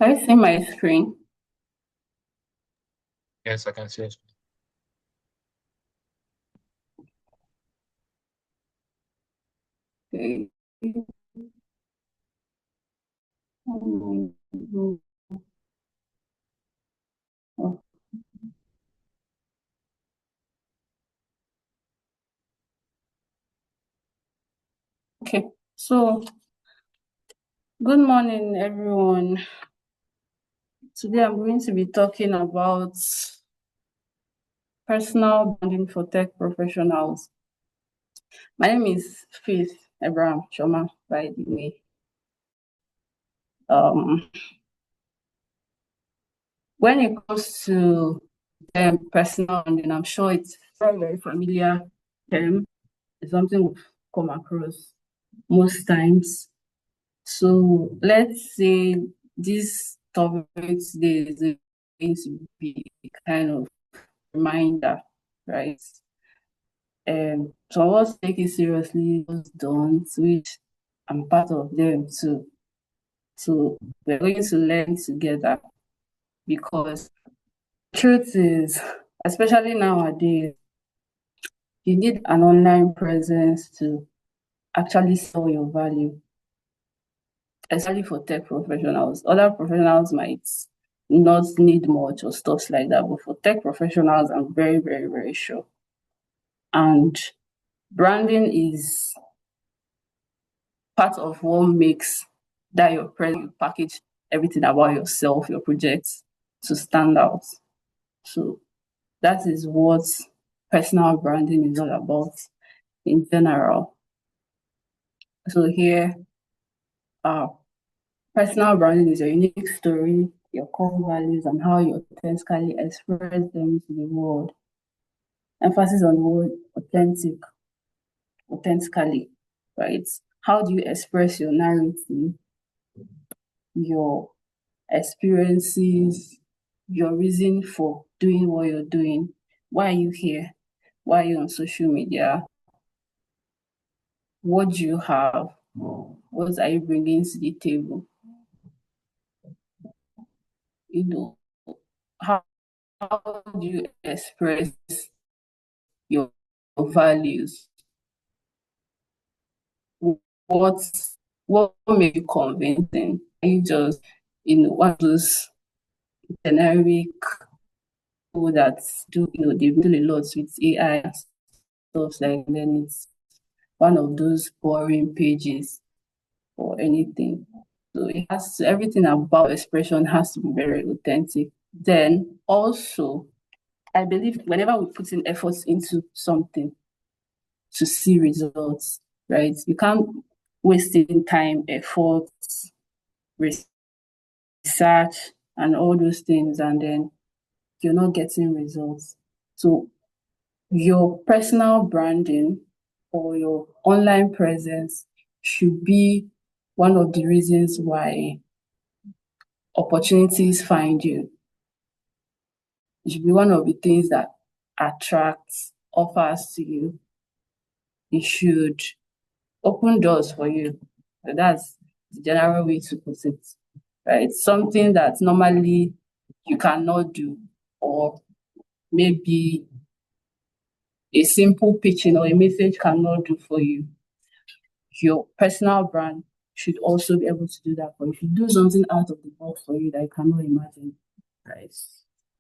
Can you see my screen? Yes, I can see it. Okay. Okay, so good morning, everyone. Today I'm going to be talking about personal branding for tech professionals. My name is Faith Abraham Choma, by the way. When it comes to personal branding, I'm sure it's very, very familiar term. It's something we've come across most times. So let's say this topic today is going to be kind of reminder, right? So I was take it seriously, those don't, which I'm part of them too. So we're going to learn together because truth is, especially nowadays, you need an online presence to actually sell your value, especially for tech professionals. Other professionals might not need much or stuff like that, but for tech professionals, I'm very, very, very sure. And branding is part of what makes that your present you package everything about yourself, your projects to stand out. So that is what personal branding is all about in general. So here, uh, personal branding is your unique story, your core values, and how you authentically express them to the world. Emphasis on the word authentically, right? How do you express your narrative, your experiences, your reason for doing what you're doing? Why are you here? Why are you on social media? What do you have? What are you bringing to the table? You know, how, how do you express your values? What what made you convincing? Are you just one of those generic people that they do a lot with AI and stuff like that, then it's one of those boring pages or anything. So it has to, everything about expression has to be very authentic. Then also, I believe whenever we put in efforts into something to see results, right? You can't waste in time, efforts, research, and all those things, and then you're not getting results. So your personal branding or your online presence should be one of the reasons why opportunities find you. It should be one of the things that attracts offers to you. It should open doors for you. So that's the general way to put it, right? Something that normally you cannot do, or maybe a simple pitching or a message cannot do for you. Your personal brand should also be able to do that for you. If you do something out of the box for you that you cannot imagine, right?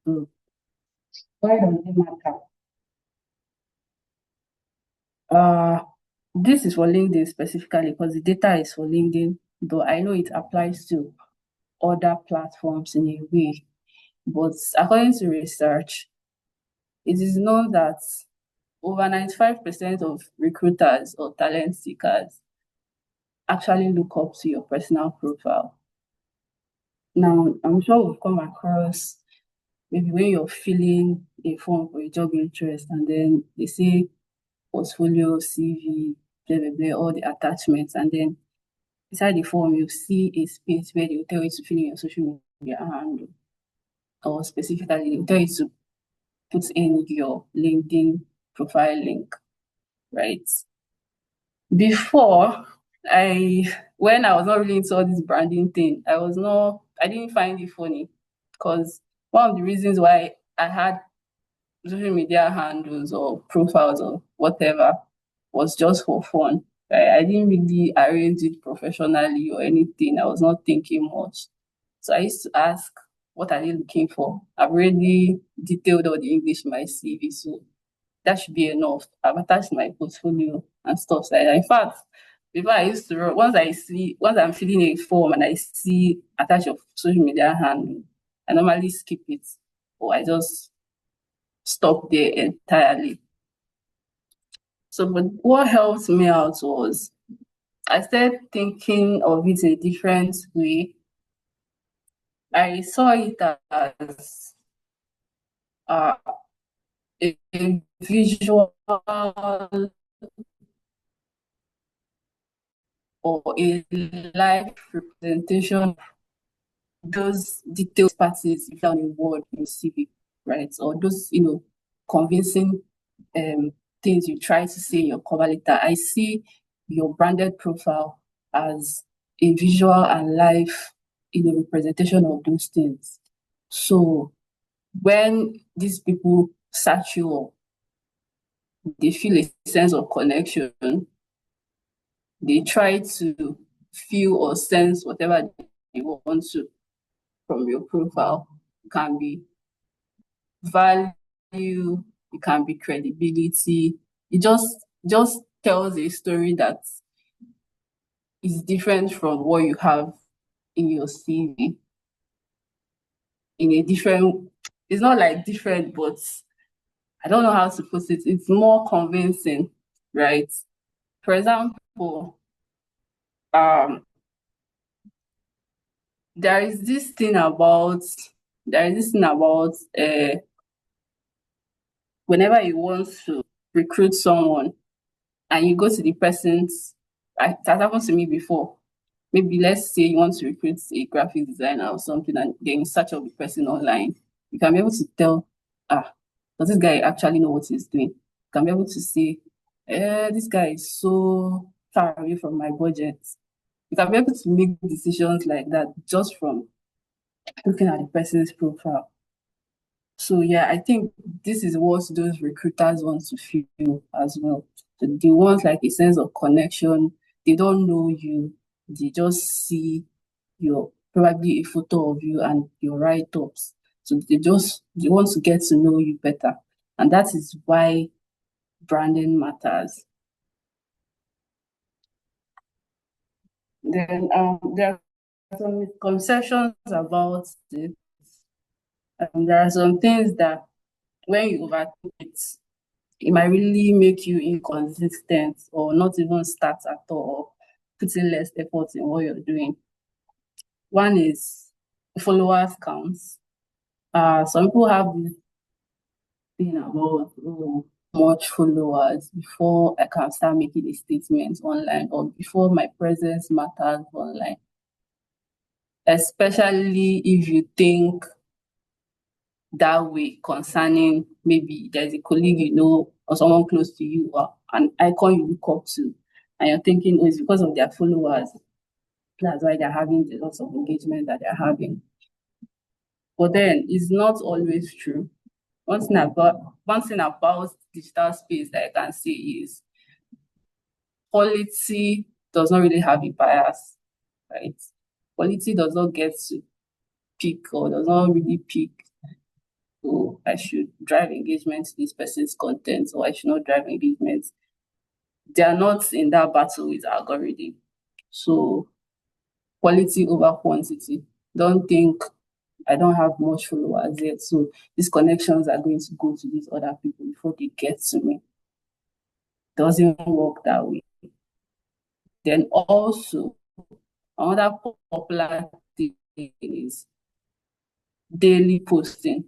So why does it matter? Uh, this is for LinkedIn specifically because the data is for LinkedIn, though I know it applies to other platforms in a way. But according to research, it is known that over 95% of recruiters or talent seekers actually look up to your personal profile. Now, I'm sure we've come across maybe when you're filling a form for a job interest and then they say portfolio, CV, blah, blah, blah, all the attachments, and then beside the form, you see a space where they'll tell you to fill in your social media handle, or specifically, they'll tell you to put in your LinkedIn profile link, right? Before, I when I was not really into all this branding thing, I was not I didn't find it funny because one of the reasons why I had social media handles or profiles or whatever was just for fun. I didn't really arrange it professionally or anything. I was not thinking much. So I used to ask, what are they looking for? I've already detailed all the English in my CV, so that should be enough. I've attached my portfolio and stuff like that. In fact, before I used to once I'm filling a form and I see attach your social media handle, I normally skip it or I just stop there entirely. So, but what helped me out was I started thinking of it a different way. I saw it as uh, a visual or a live representation those detailed parties you found in Word in CV, right? Or those, convincing things you try to say in your cover letter. I see your branded profile as a visual and live, representation of those things. So when these people search you up, they feel a sense of connection. They try to feel or sense whatever they want to from your profile. It can be value, it can be credibility. It just tells a story that is different from what you have in your CV. In a different, it's not like different, but I don't know how to put it. It's more convincing, right? For example, um, there is this thing about there is this thing about whenever you want to recruit someone and you go to the person's, it has happened to me before. Maybe let's say you want to recruit a graphic designer or something and then search up the person online. You can be able to tell, does this guy actually know what he's doing? You can be able to say, this guy is so far away from my budget. You can be able to make decisions like that just from looking at the person's profile. So yeah, I think this is what those recruiters want to feel as well. So they want like a sense of connection. They don't know you. They just see your probably a photo of you and your write-ups. So they want to get to know you better. And that is why branding matters. Then there are some misconceptions about it. There are some things that when you overthink it, it might really make you inconsistent or not even start at all, putting less effort in what you're doing. One is followers counts. Some people have this thing about much followers before I can start making a statement online or before my presence matters online. Especially if you think that way concerning maybe there's a colleague you know or someone close to you or an icon you look up to, and you're thinking, oh, it's because of their followers. That's why they're having the lots of engagement that they're having. But then it's not always true. One thing about digital space that I can say is quality does not really have a bias, right? Quality does not get to pick or does not really pick, oh, I should drive engagement to this person's content or I should not drive engagement. They are not in that battle with algorithm. So quality over quantity. Don't think I don't have much followers yet. So these connections are going to go to these other people before they get to me. Doesn't work that way. Then also another popular thing is daily posting.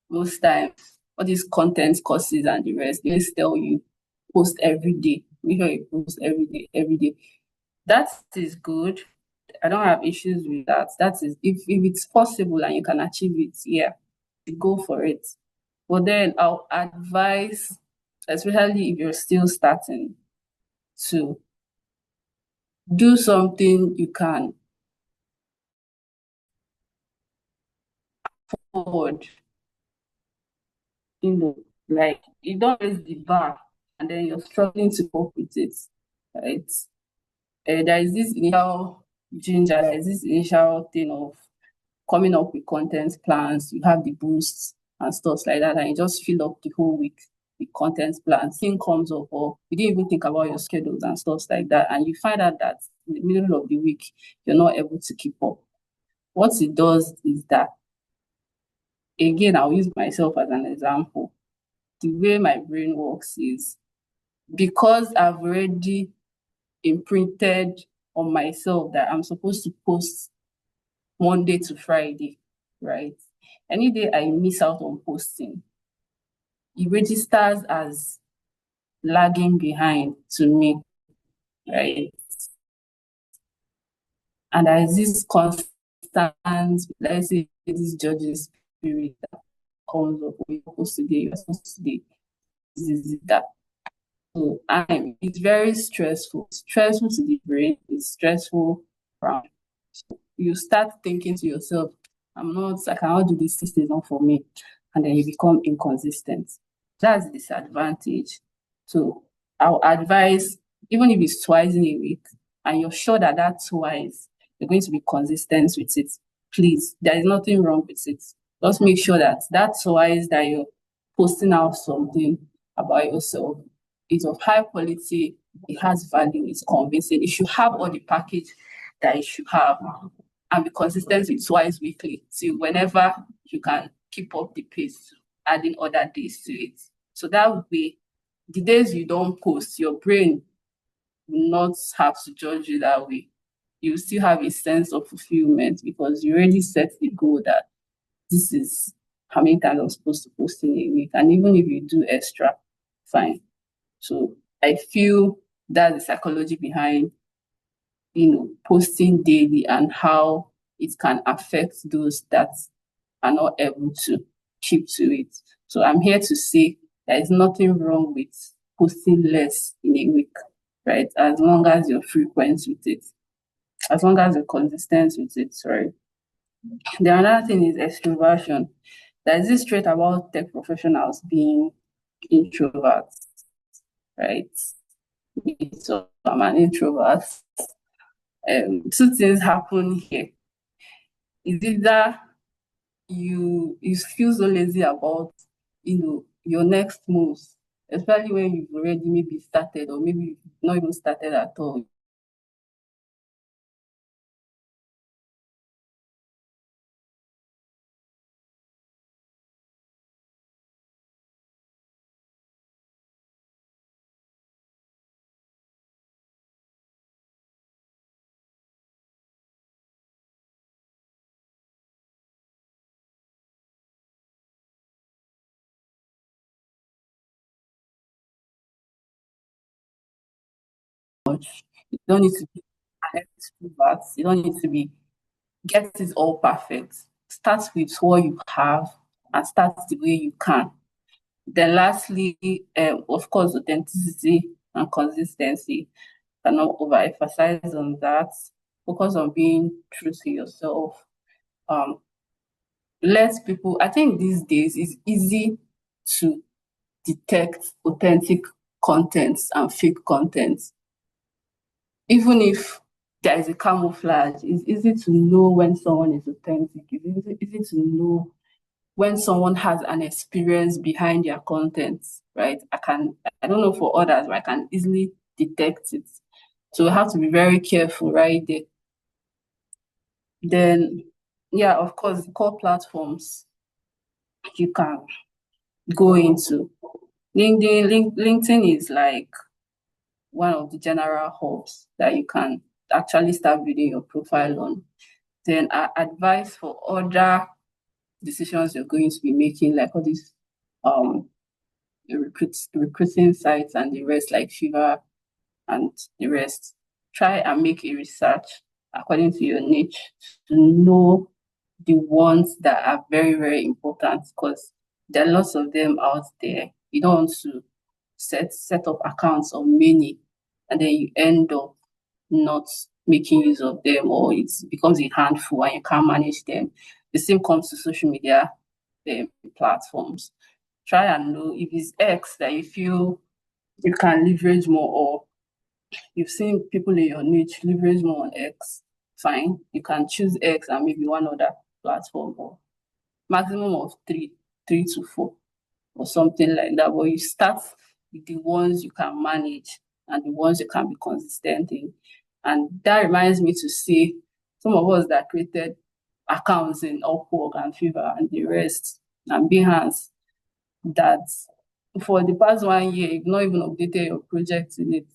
Most times, all these content courses and the rest, they always tell you post every day. Make sure you post every day, every day. That is good. I don't have issues with that. That is if it's possible and you can achieve it, yeah, go for it. But then I'll advise, especially if you're still starting, to do something you can forward, you know, like you don't raise the bar and then you're struggling to cope with it, right? There is this initial ginger, there is this initial thing of coming up with content plans. You have the boosts and stuff like that, and you just fill up the whole week with content plans. Thing comes up, or you didn't even think about your schedules and stuff like that, and you find out that in the middle of the week you're not able to keep up. What it does is that, again, I'll use myself as an example. The way my brain works is, because I've already imprinted on myself that I'm supposed to post Monday to Friday, right? Any day I miss out on posting, it registers as lagging behind to me, right? And there's this constant, let's say, this judge's spirit that comes up: when you're supposed to do, you're supposed to do this, that. So it's very stressful. It's stressful to the brain, it's stressful around. So you start thinking to yourself, I cannot do this is not for me. And then you become inconsistent. That's the disadvantage. So I'll advise, even if it's twice in a week, and you're sure that twice you're going to be consistent with it, please, there is nothing wrong with it. Just make sure that twice that you're posting out something about yourself is of high quality, it has value, it's convincing. It should have all the package that it should have, and be consistent with twice weekly. So whenever you can keep up the pace, adding other days to it. So that would be the days you don't post, your brain will not have to judge you that way. You still have a sense of fulfillment because you already set the goal that this is how many times I'm supposed to post in a week. And even if you do extra, fine. So I feel that's the psychology behind, posting daily and how it can affect those that are not able to keep to it. So I'm here to say there is nothing wrong with posting less in a week, right? As long as you're frequent with it, as long as you're consistent with it, sorry. The another thing is extroversion. There is this trait about tech professionals being introverts, right? So I'm an introvert. Two things happen here. Is either you feel so lazy about your next moves, especially when you've already maybe started, or maybe you've not even started at all. You don't need to be an extrovert. You don't need to be get it all perfect. Start with what you have and start the way you can. Then lastly, of course, authenticity and consistency. Cannot overemphasize on that. Focus on being true to yourself. Um, Let people. I think these days it's easy to detect authentic contents and fake contents. Even if there is a camouflage, it's easy to know when someone is authentic. It's easy to know when someone has an experience behind their content, right? I don't know for others, but I can easily detect it. So we have to be very careful right there. Then, yeah, of course, the core platforms you can go into. LinkedIn is like one of the general hubs that you can actually start building your profile on. Then advice for other decisions you're going to be making, like all these um recruiting sites and the rest, like Fiverr and the rest. Try and make a research according to your niche to know the ones that are very, very important, because there are lots of them out there. You don't want to set up accounts on many and then you end up not making use of them, or it becomes a handful and you can't manage them. The same comes to social media platforms. Try and know if it's X that you feel you can leverage more, or you've seen people in your niche leverage more on X. Fine, you can choose X and maybe one other platform, or maximum of three to four or something like that. But you start with the ones you can manage and the ones you can be consistent in. And that reminds me to say some of us that created accounts in Upwork and Fiverr and the rest and Behance, that for the past 1 year, you've not even updated your project in it.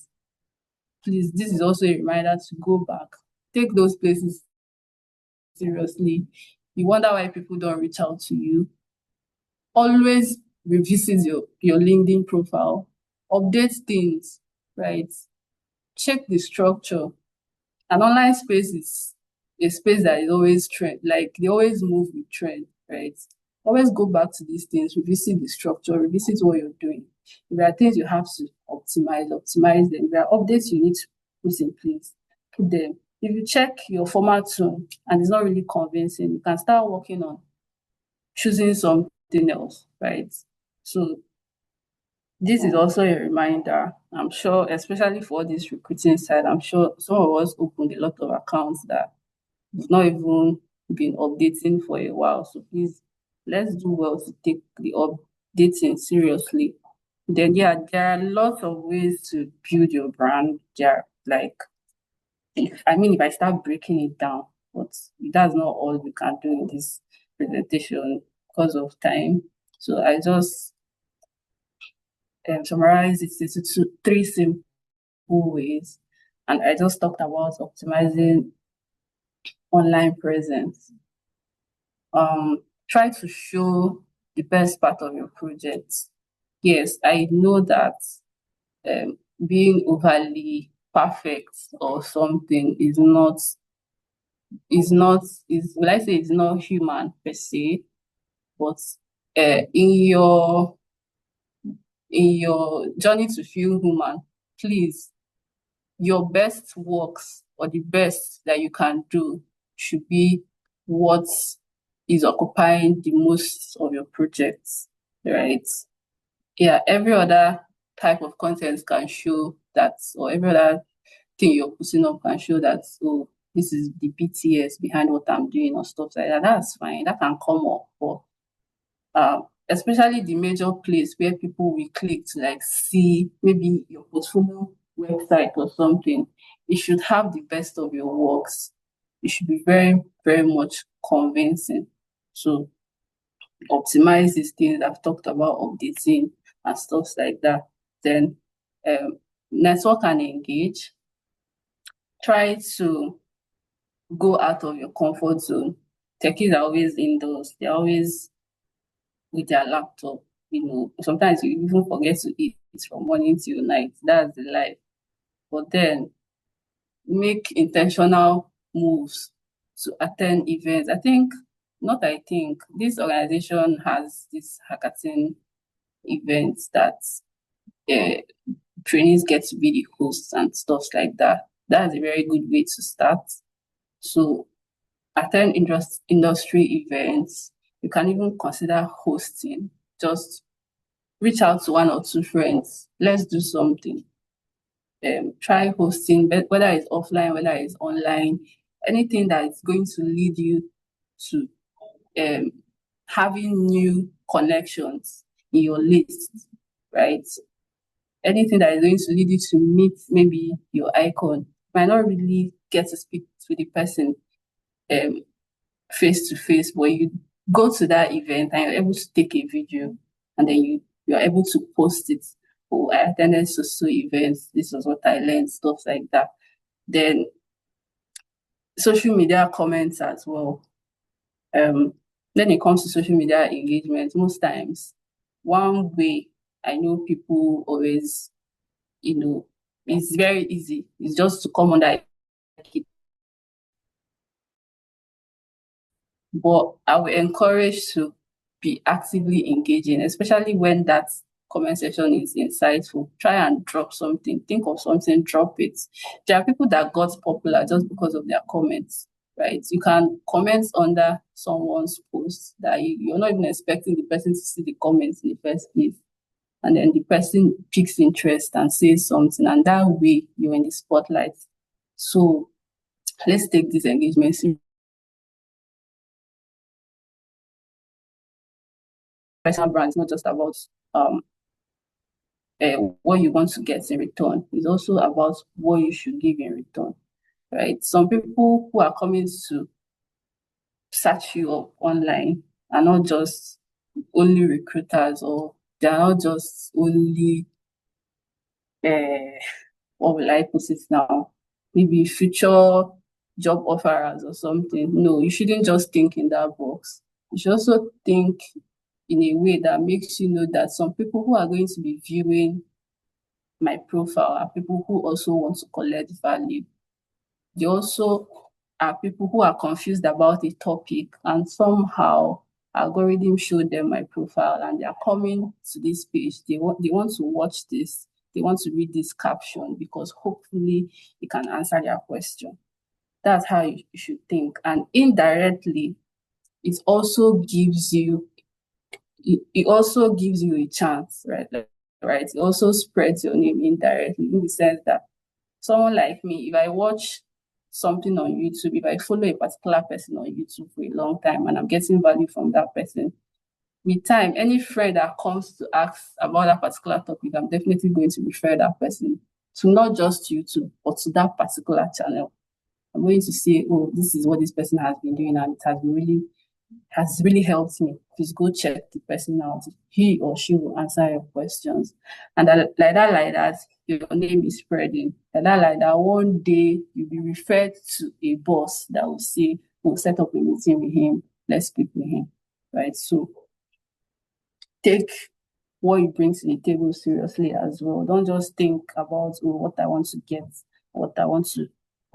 Please, this is also a reminder to go back. Take those places seriously. You wonder why people don't reach out to you. Always revisit your LinkedIn profile, update things, right? Check the structure. An online space is a space that is always trend, like they always move with trend, right? Always go back to these things, revisit the structure, revisit what you're doing. If there are things you have to optimize them. If there are updates you need to put in place, put them. If you check your format tone and it's not really convincing, you can start working on choosing something else, right? So this is also a reminder. I'm sure, especially for this recruiting side, I'm sure some of us opened a lot of accounts that we've not even been updating for a while. So please, let's do well to take the updating seriously. Then, yeah, there are lots of ways to build your brand. There, like, if I start breaking it down, but that's not all we can do in this presentation because of time. So I just summarize it into three simple ways. And I just talked about optimizing online presence. Try to show the best part of your project. Yes, I know that being overly perfect or something is will I say it's not human per se, but in your journey to feel human, please, your best works or the best that you can do should be what is occupying the most of your projects, right? Yeah, every other type of content can show that, or every other thing you're putting up can show that, oh, this is the BTS behind what I'm doing or stuff like that. That's fine. That can come up, but especially the major place where people will click to like see maybe your portfolio website or something, it should have the best of your works. It should be very, very much convincing. So optimize these things I've talked about, updating and stuff like that. Then network and engage. Try to go out of your comfort zone. Techies are always indoors. They're always with their laptop. Sometimes you even forget to eat from morning till night. That's the life. But then make intentional moves to attend events. I think this organization has this hackathon events that uh, trainees get to be the hosts and stuff like that. That's a very good way to start. So attend industry events. You can even consider hosting. Just reach out to one or two friends. Let's do something. Try hosting, whether it's offline, whether it's online, anything that is going to lead you to having new connections in your list, right? Anything that is going to lead you to meet maybe your icon. Might not really get to speak to the person face to face, but you go to that event and you're able to take a video, and then you're able to post it. Oh, I attended so events. This was what I learned, stuff like that. Then social media comments as well. When it comes to social media engagement, most times one way I know people always, it's very easy. It's just to come on that. But I will encourage to be actively engaging, especially when that comment section is insightful. Try and drop something. Think of something, drop it. There are people that got popular just because of their comments. right? You can comment under someone's post that you're not even expecting the person to see the comments in the first place. And then the person picks interest and says something, and that way you're in the spotlight. So let's take this engagement seriously. Personal brand is not just about what you want to get in return. It's also about what you should give in return, right? Some people who are coming to search you up online are not just only recruiters, or they are not just only uh, what will I put it now? Maybe future job offerers or something. No, you shouldn't just think in that box. You should also think in a way that makes you know that some people who are going to be viewing my profile are people who also want to collect value. They also are people who are confused about a topic, and somehow algorithm showed them my profile and they are coming to this page. They want to watch this. They want to read this caption because hopefully it can answer their question. That's how you should think. And indirectly, it also gives you it also gives you a chance, right? Right. It also spreads your name indirectly in the sense that someone like me, if I watch something on YouTube, if I follow a particular person on YouTube for a long time and I'm getting value from that person, with time, any friend that comes to ask about that particular topic, I'm definitely going to refer that person to not just YouTube, but to that particular channel. I'm going to say, oh, this is what this person has been doing, and it has really helped me. Please go check the person out. He or she will answer your questions. And like that, your name is spreading. Like that, one day you'll be referred to a boss that will say, we'll set up a meeting with him. Let's speak with him. Right. So take what you bring to the table seriously as well. Don't just think about, oh, what I want to get, I want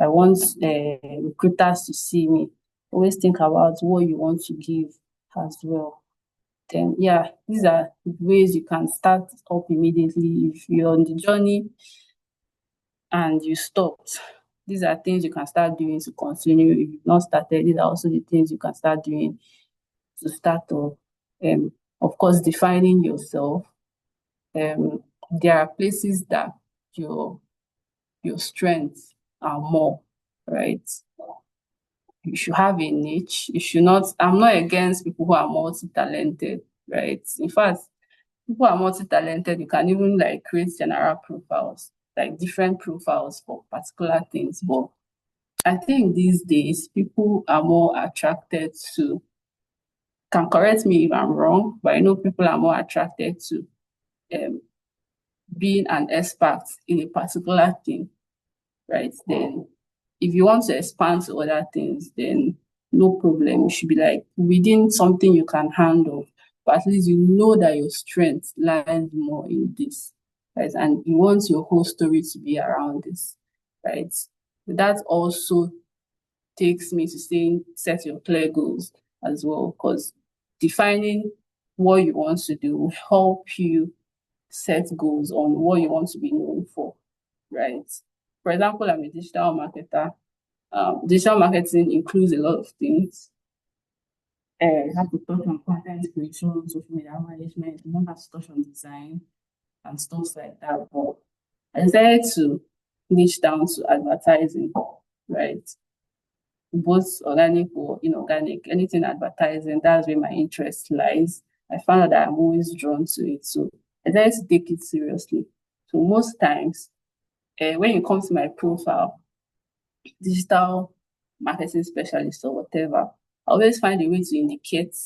recruiters to see me. Always think about what you want to give as well. Then, yeah, these are ways you can start up immediately. If you're on the journey and you stopped, these are things you can start doing to continue. If you've not started, these are also the things you can start doing to start up. Of course, defining yourself. There are places that your strengths are more, right? You should have a niche. You should not, I'm not against people who are multi-talented, right? In fact, people are multi-talented. You can even like create general profiles, like different profiles for particular things. But I think these days people are more attracted to, can correct me if I'm wrong, but I know people are more attracted to um, being an expert in a particular thing, right? Then if you want to expand to other things, then no problem. You should be like within something you can handle, but at least you know that your strength lies more in this, right? And you want your whole story to be around this, right? That also takes me to saying set your clear goals as well, because defining what you want to do will help you set goals on what you want to be known for, right? For example, I'm a digital marketer. Digital marketing includes a lot of things. You have to touch on content creation, social media management, you don't have to touch on design and stuff like that. But I decided to niche down to advertising, right? Both organic or inorganic, anything advertising, that's where my interest lies. I found out that I'm always drawn to it. So I decided to take it seriously. So most times, when you come to my profile, digital marketing specialist or whatever, I always find a way to indicate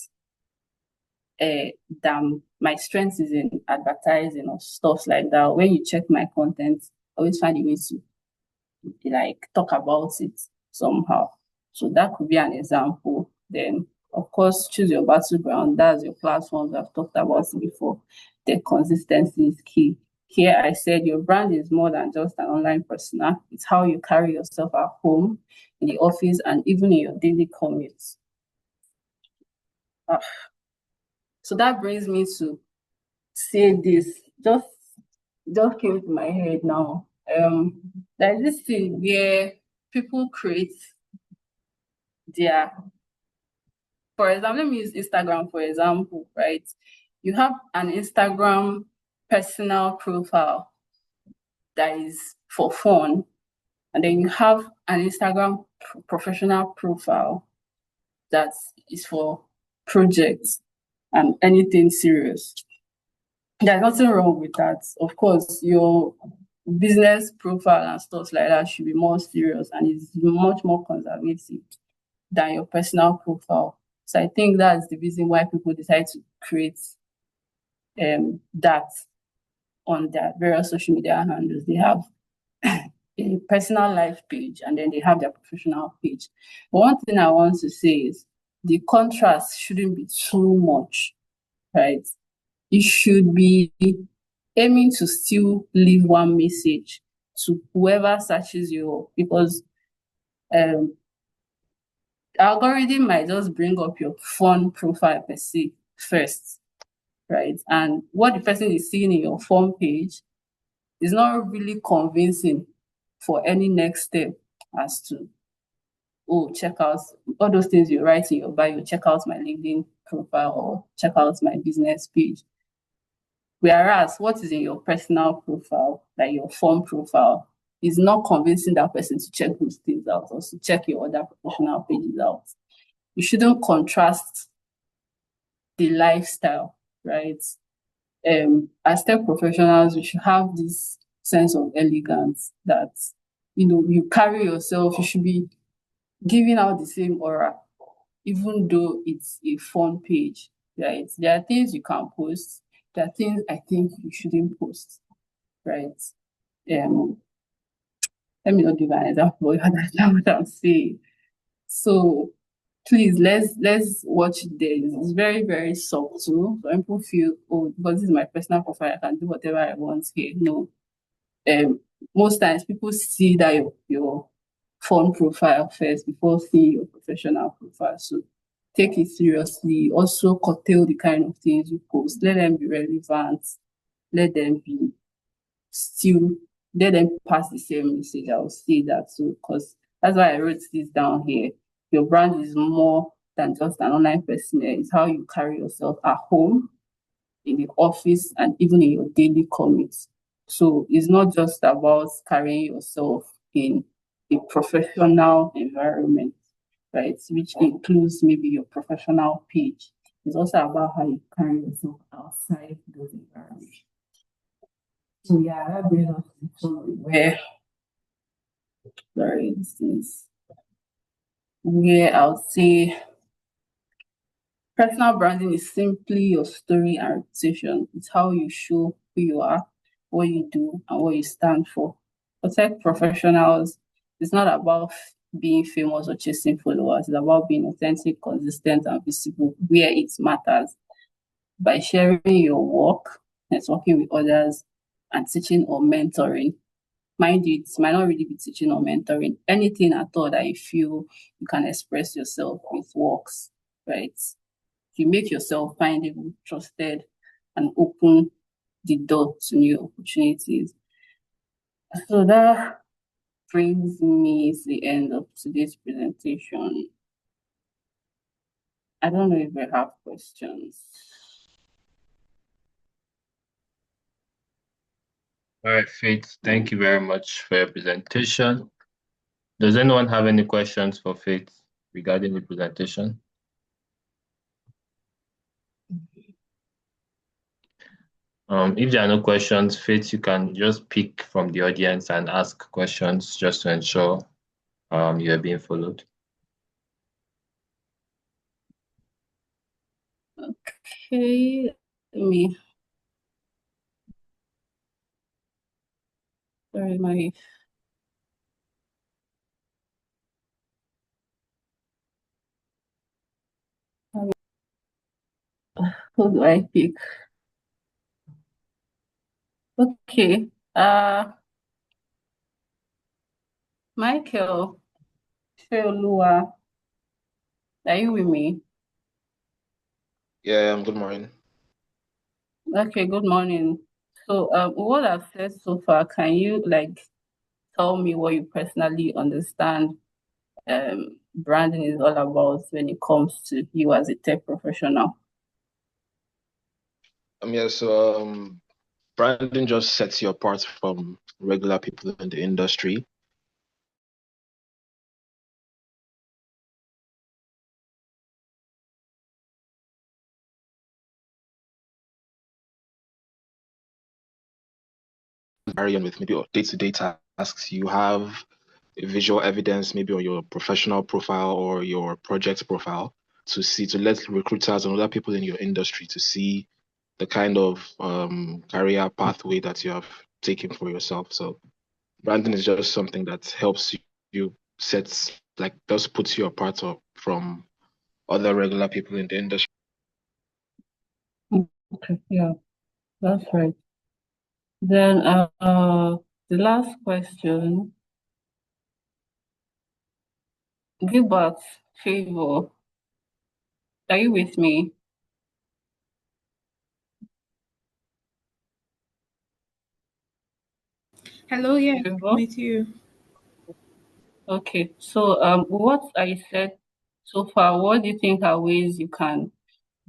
that my strength is in advertising or stuff like that. When you check my content, I always find a way to like talk about it somehow. So that could be an example. Then, of course, choose your battleground. That's your platforms. I've talked about it before. The consistency is key. Here, I said your brand is more than just an online persona. It's how you carry yourself at home, in the office, and even in your daily commutes. So that brings me to say this. Just came to my head now. There's this thing where people create their, for example, let me use Instagram for example, right? You have an Instagram personal profile that is for fun, and then you have an Instagram professional profile that is for projects and anything serious. There's nothing wrong with that. Of course, your business profile and stuff like that should be more serious and is much more conservative than your personal profile. So I think that's the reason why people decide to create that on their various social media handles. They have a personal life page and then they have their professional page. But one thing I want to say is the contrast shouldn't be too much, right? It should be aiming to still leave one message to whoever searches you, because um algorithm might just bring up your fun profile per se first, right? And what the person is seeing in your fun page is not really convincing for any next step as to, oh, check out all those things you write in your bio, check out my LinkedIn profile or check out my business page. Whereas what is in your personal profile, like your fun profile, is not convincing that person to check those things out or to check your other professional pages out. You shouldn't contrast the lifestyle, right? As tech professionals, we should have this sense of elegance that you carry yourself. You should be giving out the same aura, even though it's a fun page, right? There are things you can post. There are things I think you shouldn't post, right? Um, Let me not give an example. You understand what I'm saying? So please let's watch this. It's very, very subtle. Some people feel, oh, because this is my personal profile, I can do whatever I want here. No. Um Most times people see that your phone profile first before seeing your professional profile. So take it seriously. Also curtail the kind of things you post. Let them be relevant. Let them be still let them pass the same message. I will say that too, because that's why I wrote this down here. Your brand is more than just an online persona. It's how you carry yourself at home, in the office, and even in your daily commutes. So it's not just about carrying yourself in a professional environment, right? Which includes maybe your professional page. It's also about how you carry yourself outside those environments. So yeah, that brings us to the summary where, sorry, this is where I would say personal branding is simply your story and reputation. It's how you show who you are, what you do, and what you stand for. For tech professionals, it's not about being famous or chasing followers. It's about being authentic, consistent, and visible where it matters. By sharing your work, networking with others, and teaching or mentoring. Mind you, it might not really be teaching or mentoring. Anything at all that you feel you can express yourself with works, right? You make yourself findable, trusted, and open the door to new opportunities. So that brings me to the end of today's presentation. I don't know if we have questions. All right, Faith, thank you very much for your presentation. Does anyone have any questions for Faith regarding the presentation? If there are no questions, Faith, you can just pick from the audience and ask questions just to ensure you are being followed. Okay, let me. Sorry, my. Who do I pick? Okay. Michael Feolua, are you with me? Yeah, good morning. Okay, good morning. So, what I've said so far, can you tell me what you personally understand branding is all about when it comes to you as a tech professional? Yeah, so branding just sets you apart from regular people in the industry. Carry on with maybe your day-to-day tasks. You have visual evidence maybe on your professional profile or your project profile to let recruiters and other people in your industry to see the kind of career pathway that you have taken for yourself. So branding is just something that helps you sets like just puts you apart from other regular people in the industry. Okay, yeah, that's right. Then the last question, Gilbert Favor, are you with me? Hello, yeah, Favor? I'm with you. Okay, so what I said so far, what do you think are ways you can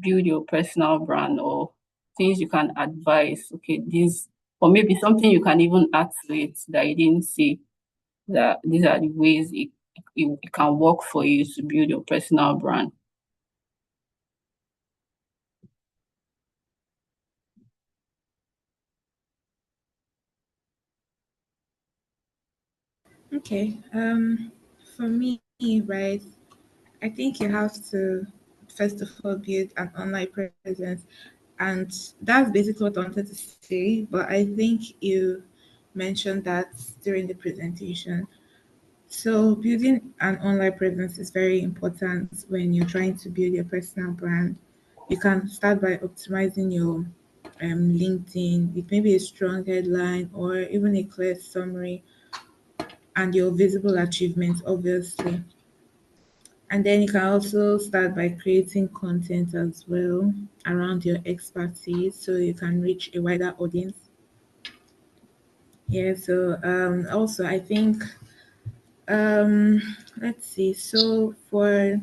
build your personal brand or things you can advise? Okay, these, or maybe something you can even add to it that you didn't see, that these are the ways it can work for you to build your personal brand. Okay, for me, right, I think you have to first of all build an online presence, and that's basically what I wanted to say. But I think you mentioned that during the presentation. So building an online presence is very important when you're trying to build your personal brand. You can start by optimizing your LinkedIn with maybe a strong headline or even a clear summary and your visible achievements, obviously. And then you can also start by creating content as well around your expertise so you can reach a wider audience. Yeah, so also I think let's see. So for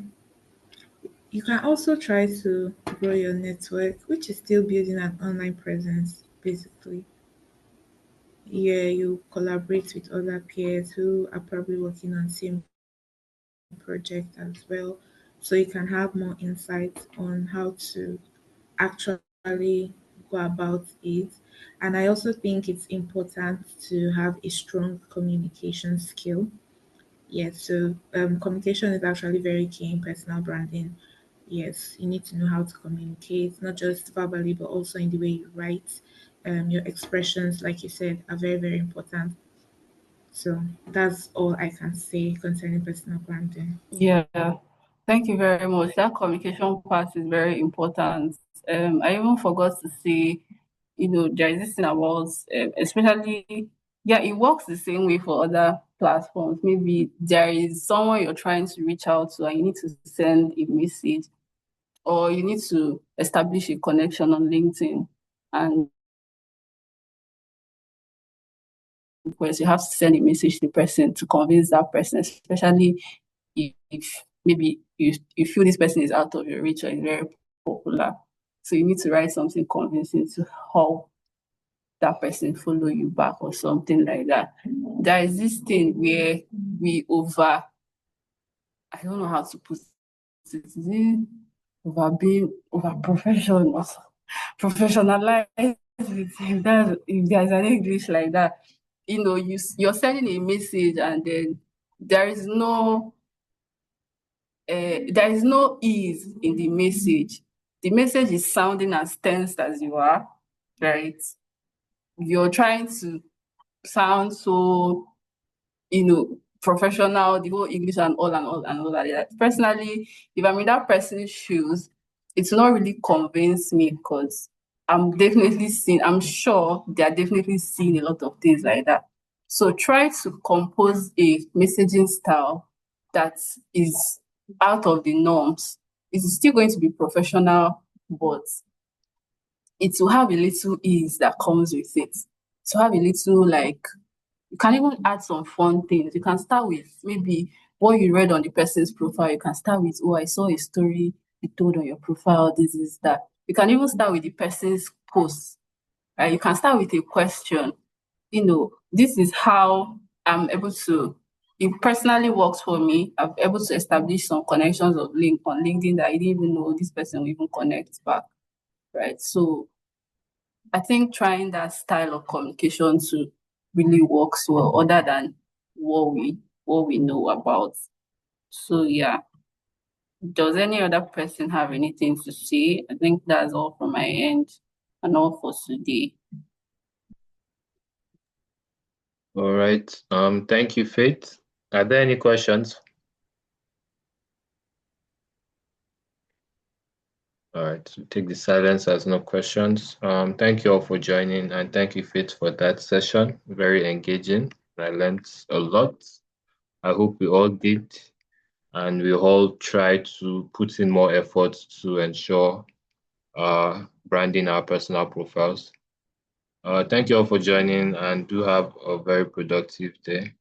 you can also try to grow your network, which is still building an online presence basically. Yeah, you collaborate with other peers who are probably working on same project as well, so you can have more insight on how to actually go about it. And I also think it's important to have a strong communication skill. Yes, so communication is actually very key in personal branding. Yes, you need to know how to communicate, not just verbally, but also in the way you write. Your expressions, like you said, are very, very important. So that's all I can say concerning personal branding. Yeah, thank you very much. That communication part is very important. I even forgot to say, there is this thing about, especially, yeah, it works the same way for other platforms. Maybe there is someone you're trying to reach out to and you need to send a message, or you need to establish a connection on LinkedIn. And because you have to send a message to the person to convince that person, especially if maybe you feel this person is out of your reach or is very popular. So you need to write something convincing to help that person follow you back or something like that. There is this thing where we I don't know how to put it, is it over being over professional, professionalize it, if there's an English like that. You're sending a message and then there is no there is no ease in the message. The message is sounding as tense as you are, right? You're trying to sound so, professional, the whole English and all and all and all like that. Personally, if I'm in that person's shoes, it's not really convinced me because I'm sure they are definitely seeing a lot of things like that. So try to compose a messaging style that is out of the norms. It's still going to be professional, but it will have a little ease that comes with it. To have a little, like, you can even add some fun things. You can start with maybe what you read on the person's profile. You can start with, oh, I saw a story you told on your profile, this is that. You can even start with the person's post. Right? You can start with a question. This is how I'm able to, it personally works for me. I'm able to establish some connections on LinkedIn that I didn't even know this person will even connect back. Right. So I think trying that style of communication to really works well, other than what we know about. So yeah. Does any other person have anything to say? I think that's all from my end and all for today. All right. Thank you, Faith. Are there any questions? All right, so take the silence as no questions. Thank you all for joining, and thank you, Faith, for that session. Very engaging. I learned a lot. I hope we all did, and we all try to put in more effort to ensure branding our personal profiles. Thank you all for joining, and do have a very productive day.